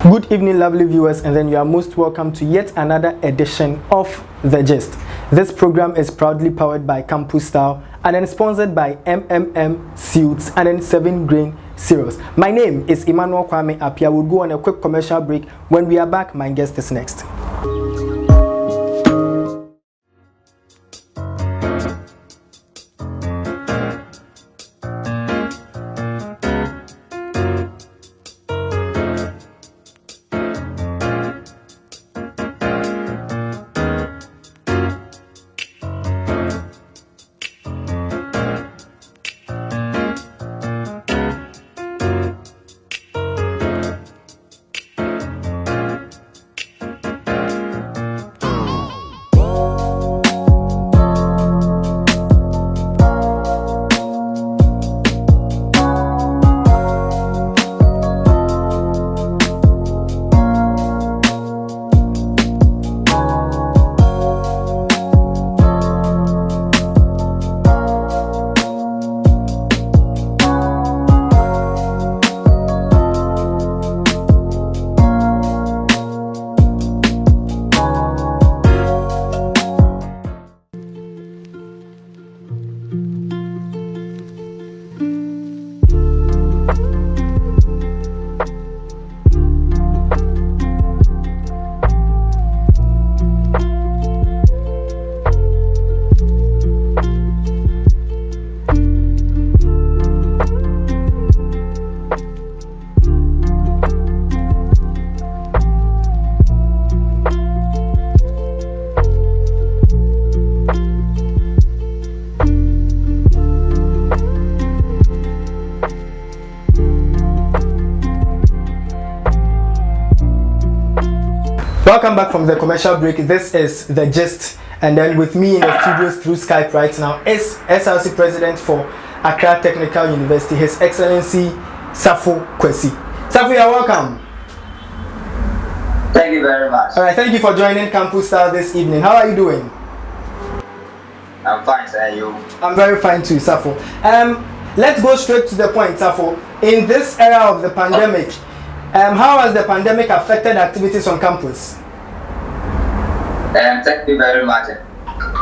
Good evening, lovely viewers, and then you are most welcome to yet another edition of The Gist. This program is proudly powered by KAMPUSSTYLE and then sponsored by Suits and then 7 Grain Cereals. My name is Emmanuel Kwame Apia. We'll go on a quick commercial break. When we are back, my guest is next. Welcome back from the commercial break. This is The Gist, and then with me in the studios through Skype right now is SRC President for Accra Technical University, His Excellency SAFO KWESI. SAFO, you're welcome. Thank you very much. All right, thank you for joining KAMPUSSTYLE this evening. How are you doing? I'm fine, sir. You? I'm very fine too, SAFO. Let's go straight to the point, SAFO. In this era of the pandemic, how has the pandemic affected activities on campus? Thank you very much.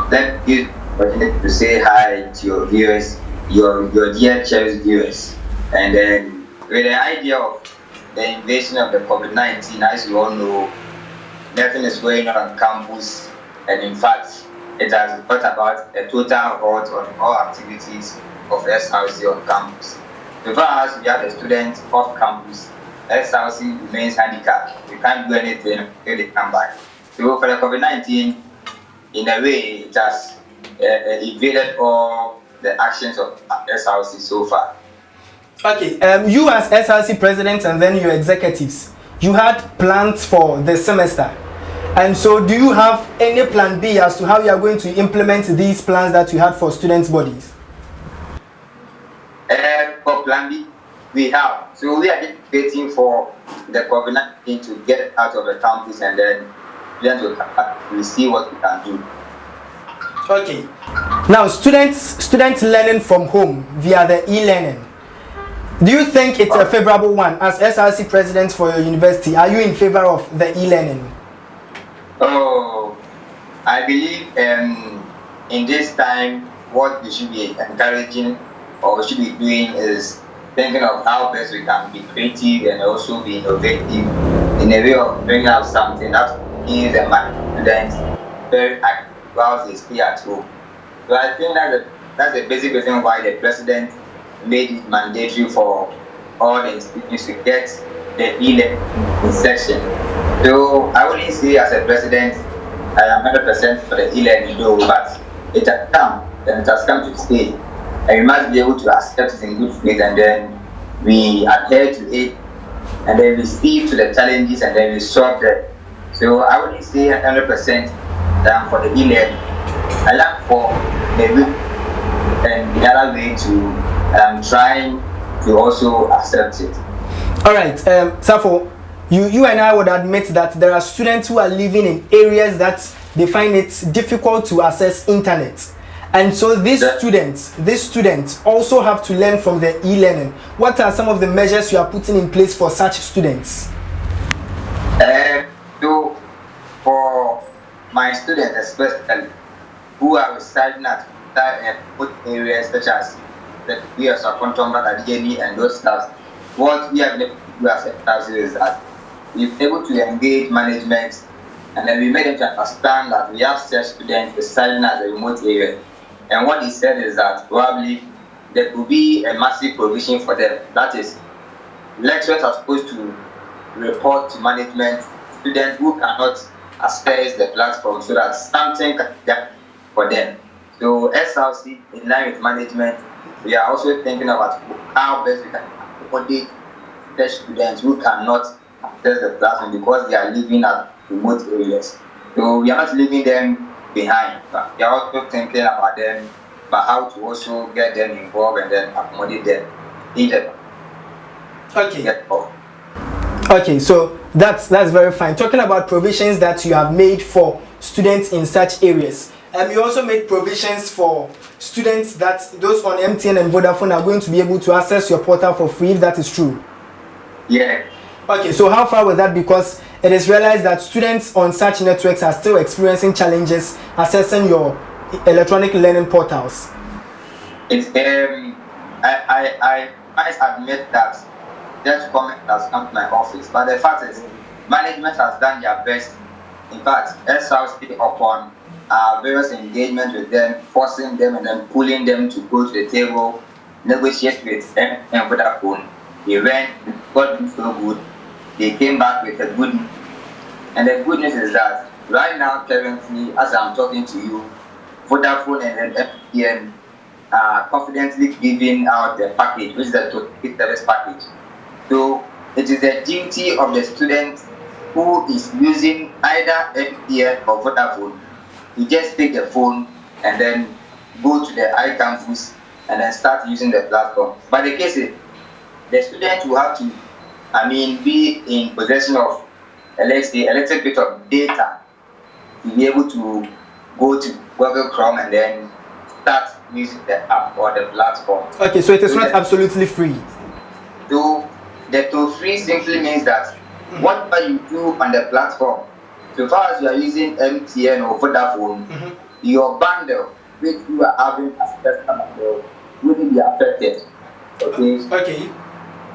Thank you for to say hi to your viewers, your dear cherished viewers. And then with the idea of the invasion of the COVID-19, as you all know, nothing is going on campus, and in fact, it has brought about a total halt on all activities of SRC on campus. So far as we have the students off campus, SRC remains handicapped. We can't do anything until they come back. So for the COVID-19, in a way, it has evaded all the actions of SRC so far. Okay, you as SRC President and then your executives, you had plans for the semester. And so do you have any plan B as to how you are going to implement these plans that you had for students' bodies? For plan B, we have. So we are just waiting for the COVID-19 to get out of the campus, and then we'll see what we can do. Okay. Now, students learning from home via the e-learning. Do you think it's a favorable one? As SRC President for your university, are you in favor of the e-learning? Oh, I believe in this time, what we should be encouraging or we should be doing is thinking of how best we can be creative and also be innovative in a way of bringing out something that gives the students very active while they stay at home. So I think that's the basic reason why the president made it mandatory for all the institutions to get the e-learning session. So I wouldn't say as a president I am 100% for the e-learning though, but it has come and it has come to stay. And we must be able to accept it in good faith, and then we adhere to it, and then we see to the challenges, and then we solve them. So I wouldn't say 100% for the e-learning. I like for the week and the other way to trying to also accept it. All right, SAFO, you and I would admit that there are students who are living in areas that they find it difficult to access internet. And so these students also have to learn from the e-learning. What are some of the measures you are putting in place for such students? So for my students especially who are residing at both areas such as the we are subcontractor at JNE and those stuff, what we have been able to do as SRC is that we've been able to engage management and then we made them to understand that we have such students residing at the remote area. And what he said is that probably there could be a massive provision for them. That is, lecturers are supposed to report to management students who cannot access the platform so that something can be done for them. So SRC, in line with management, we are also thinking about how best we can accommodate the students who cannot access the platform because they are living at remote areas. So we are not leaving them behind, but we are also thinking about them, but how to also get them involved and then accommodate them in the Okay, so that's very fine. Talking about provisions that you have made for students in such areas, you also made provisions for students that those on MTN and Vodafone are going to be able to access your portal for free, if that is true. Yeah. Okay, so how far was that? Because it is realized that students on such networks are still experiencing challenges accessing your electronic learning portals. It's I must admit that that comment has come to my office, but the fact is, management has done their best. In fact, SRC upon various engagement with them, forcing them and then pulling them to go to the table, negotiate with them and Vodafone. They went, got them so good. They came back with a good news. And the good news is that right now, currently, as I'm talking to you, Vodafone and MTN are confidently giving out the package, which is the total service package. So it is the duty of the student who is using either MTN or Vodafone to just take the phone and then go to the iCampus and then start using the platform. But the case is, the student will have to, be in possession of, let's say, a little bit of data to be able to go to Google Chrome and then start using the app or the platform. Okay, so it is not absolutely free. So the toll free simply means that whatever you do on the platform, so far as you are using MTN or Vodafone, your bundle which you are having as customer will be affected. Okay.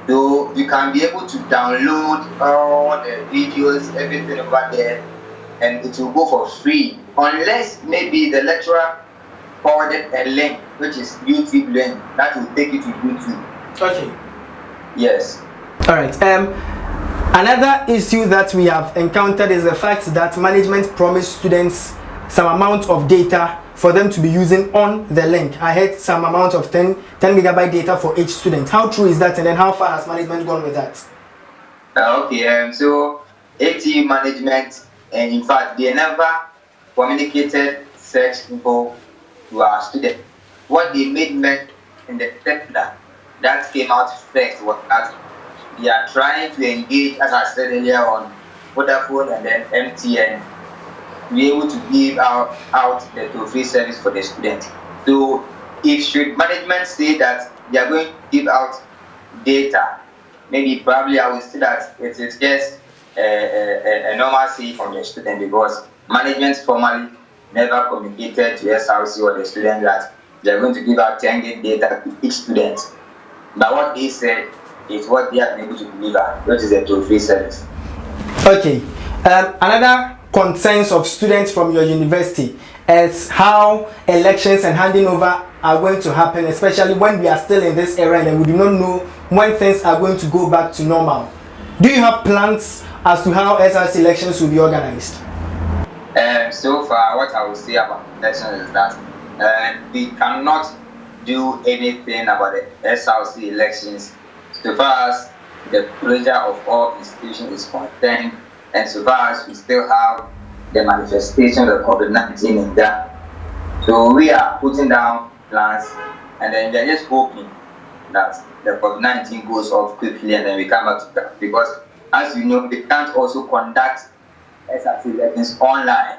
So you can be able to download all the videos, everything over there, and it will go for free, unless maybe the lecturer forwarded a link, which is YouTube link, that will take you to YouTube. Okay. Yes. All right. Another issue that we have encountered is the fact that management promised students some amount of data for them to be using on the link. I had some amount of 10 gigabyte data for each student. How true is that, and then how far has management gone with that? So ATU management, and in fact, they never communicated such info to our students. What they made mention in the sector that came out first was that they are trying to engage, as I said earlier, on Vodafone and then MTN, to be able to give out the toll-free service for the students. So if should management say that they are going to give out data, maybe probably I will say that it is just a normal say from the student, because management formally never communicated to SRC or the student that they are going to give out 10 gig data to each student. But what they said is what they have been able to deliver, which is a toll-free service. Okay. Another concerns of students from your university is how elections and handing over are going to happen, especially when we are still in this era and we do not know when things are going to go back to normal. Do you have plans as to how SRC elections will be organized? So far, what I will say about elections is that we cannot do anything about the SRC elections so far as the closure of all institutions is concerned, and so far as we still have the manifestation of COVID-19 in that. So we are putting down plans, and then we are just hoping that the COVID-19 goes off quickly and then we come back to that. Because as you know, we can't also conduct SRC elections online.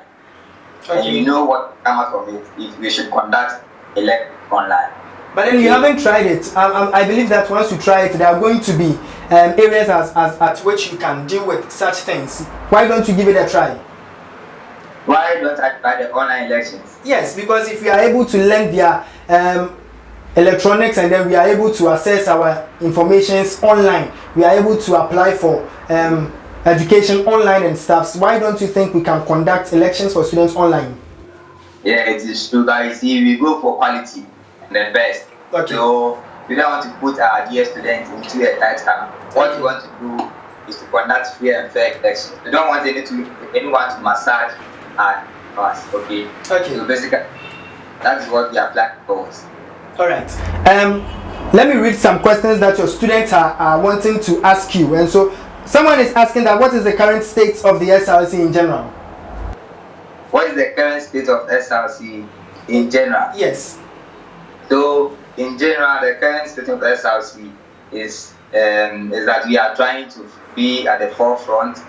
Okay. And you know what comes from it if we should conduct elections online. But then you haven't tried it. I believe that once you try it, there are going to be areas at which you can deal with such things. Why don't you give it a try? Why don't I try the online elections? Yes, because if we are able to learn their electronics and then we are able to access our informations online, we are able to apply for education online and stuff. Why don't you think we can conduct elections for students online? Yeah, it is true, but you see, we go for quality and the best. Okay. So we don't want to put our dear students into a tight camp. What we want to do is to conduct free and fair elections. We don't want anyone to massage us. Okay. Okay. So basically, that is what we are planning for. All right. Let me read some questions that your students are wanting to ask you. And so, someone is asking that what is the current state of the SRC in general? What is the current state of SRC in general? Yes. So, in general, the current state of SRC is that we are trying to be at the forefront.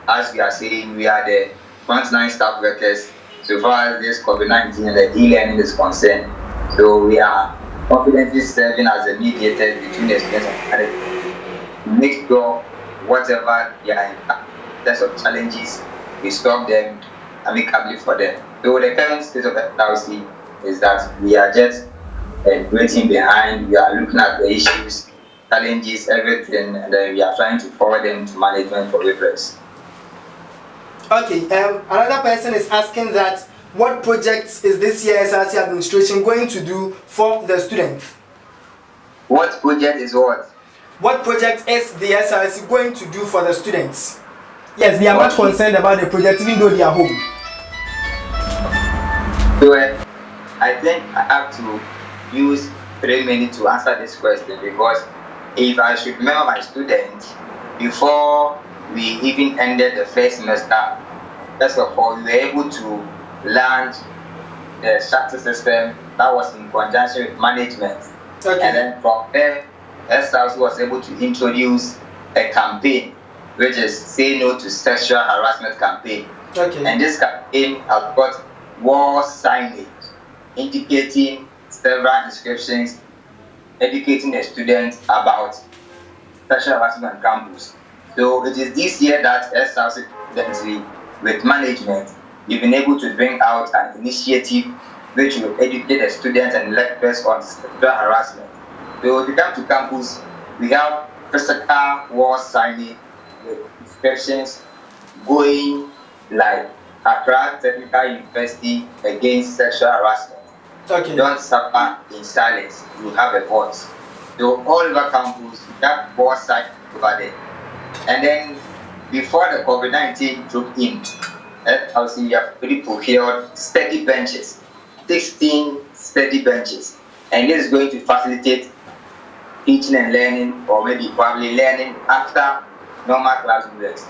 As we are saying, we are the frontline staff workers so far as this COVID-19 and the e-learning is concerned. So we are confidently serving as a mediator between the students and parents to make sure whatever they are in terms of challenges, we stop them amicably for them. So the current state of SRC is that we are just waiting behind, we are looking at the issues, challenges, everything, and then we are trying to forward them to management for redress. Okay, another person is asking that what projects is this year SRC administration going to do for the students? What project is what? What project is the SRC going to do for the students? Yes, they are much concerned about the project even though they are home. So I think I have to use 3 minutes to answer this question, because if I should remember my students, before we even ended the first semester, first of all, we were able to launch the shuttle system that was in conjunction with management. Okay. And then from there, SRC was able to introduce a campaign, which is Say No to Sexual Harassment campaign. Okay. And this campaign has got wall signage indicating several descriptions, educating the students about sexual harassment on campus. So it is this year that SRC with management, we've been able to bring out an initiative which will educate the students and lecturers on sexual harassment. So if you come to campus, we have physical wall signage with inscriptions going like Accra Technical University against sexual harassment. Okay. Don't suffer in silence, you have a voice. So all over campus, we have wall signage over there. And then before the COVID-19 took in, SRC have already procured study benches, 16 study benches. And this is going to facilitate teaching and learning, or maybe probably learning after normal classroom works.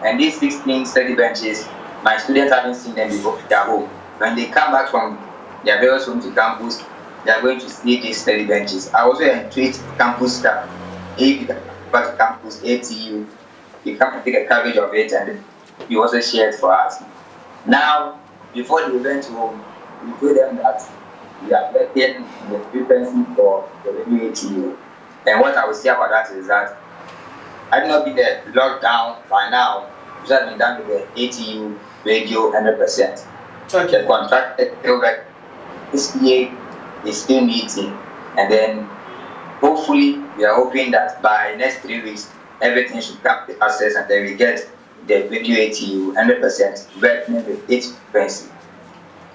And these 16 study benches, my students haven't seen them before at their home. When they come back from their various homes to campus, they are going to see these study benches. I also entreat campus staff, if you come back to campus, ATU, you come and take a coverage of it and you also share it for us. Now, before they went home, we told them that we are getting the frequency for the new ATU. And what I will say about that is that had not been the lockdown by now, it has been done with the ATU radio 100%. Okay. The contract this year is still meeting, and then hopefully we are hoping that by next 3 weeks everything should come to access, and then we get the radio ATU 100% working with its frequency.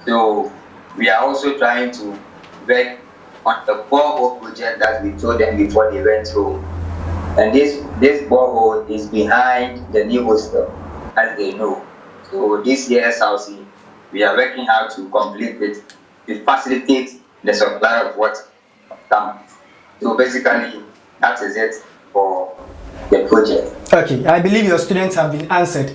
So we are also trying to work on the borehole project that we told them before they went home. And this borehole is behind the new hostel, as they know. So this year SRC, we are working hard to complete it, to facilitate the supply of water. So basically, that is it for the project. Okay, I believe your students have been answered.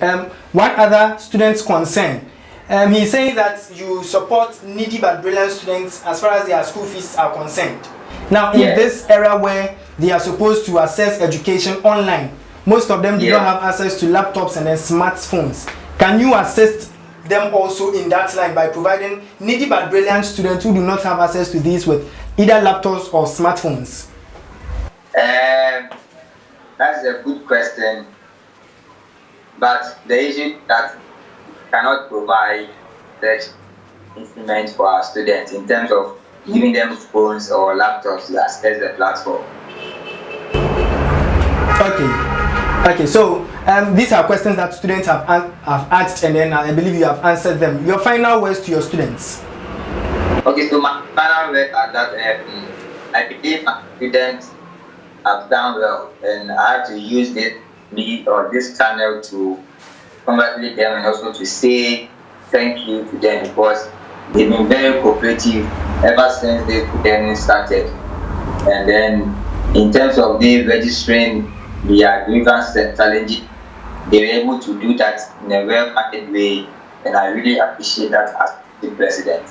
One other student's concern. He's saying that you support needy but brilliant students as far as their school fees are concerned. Now, in this era where they are supposed to access education online, most of them do not have access to laptops and then smartphones. Can you assist them also in that line by providing needy but brilliant students who do not have access to these with either laptops or smartphones? That's a good question. But the issue that we cannot provide such instruments for our students in terms of giving them phones or laptops to access the platform. Okay, so these are questions that students have asked, and then I believe you have answered them. Your final words to your students. Okay, so my final words are that I believe my students have done well, and I have to use this channel to congratulate them and also to say thank you to them, because they've been very cooperative ever since the pandemic started. And then in terms of the registering their grievance challenges, they were able to do that in a well-marketed way, and I really appreciate that as the president.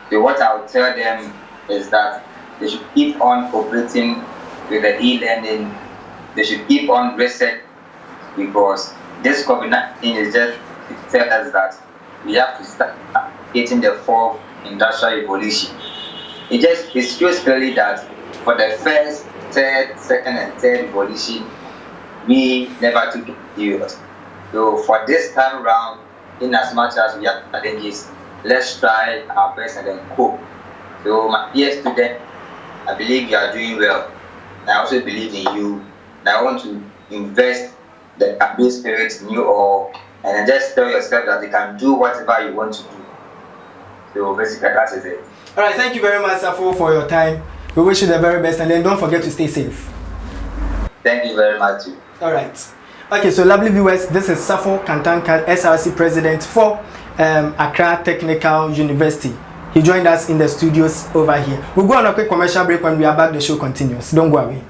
So what I would tell them is that they should keep on cooperating with the e-learning. They should keep on research, because this COVID-19 is just to tell us that we have to start getting the fourth industrial revolution. It shows clearly that for the first, third, second, and third revolution, we never took it serious. So for this time round, in as much as we have challenges, let's try our best and then cope. So my dear student, I believe you are doing well. I also believe in you, and I want to invest the campaign spirit in you all, and then just tell yourself that you can do whatever you want to do. So basically, that is it. All right, thank you very much, Safo, for your time. We wish you the very best, and then don't forget to stay safe. Thank you very much. All right. Okay, so lovely viewers, this is Safo Kantanka, SRC president for Accra Technical University. He joined us in the studios over here. We'll go on a quick commercial break. When we are back, the show continues. Don't go away.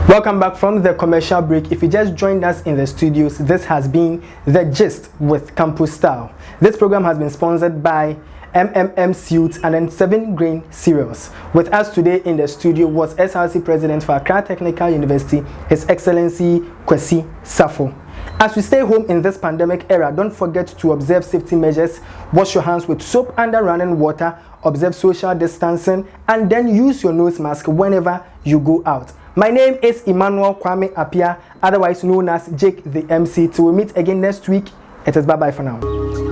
Welcome back from the commercial break. If you just joined us in the studios, this has been The Gist with KAMPUSSTYLE. This program has been sponsored by Suits and then 7 Grain Cereals. With us today in the studio was SRC President for Accra Technical University, His Excellency H.E SAFO. As we stay home in this pandemic era, don't forget to observe safety measures, wash your hands with soap under running water, observe social distancing, and then use your nose mask whenever you go out. My name is Emmanuel Kwame Apia, otherwise known as JakeDeEmcee. Till we meet again next week, it is bye-bye for now.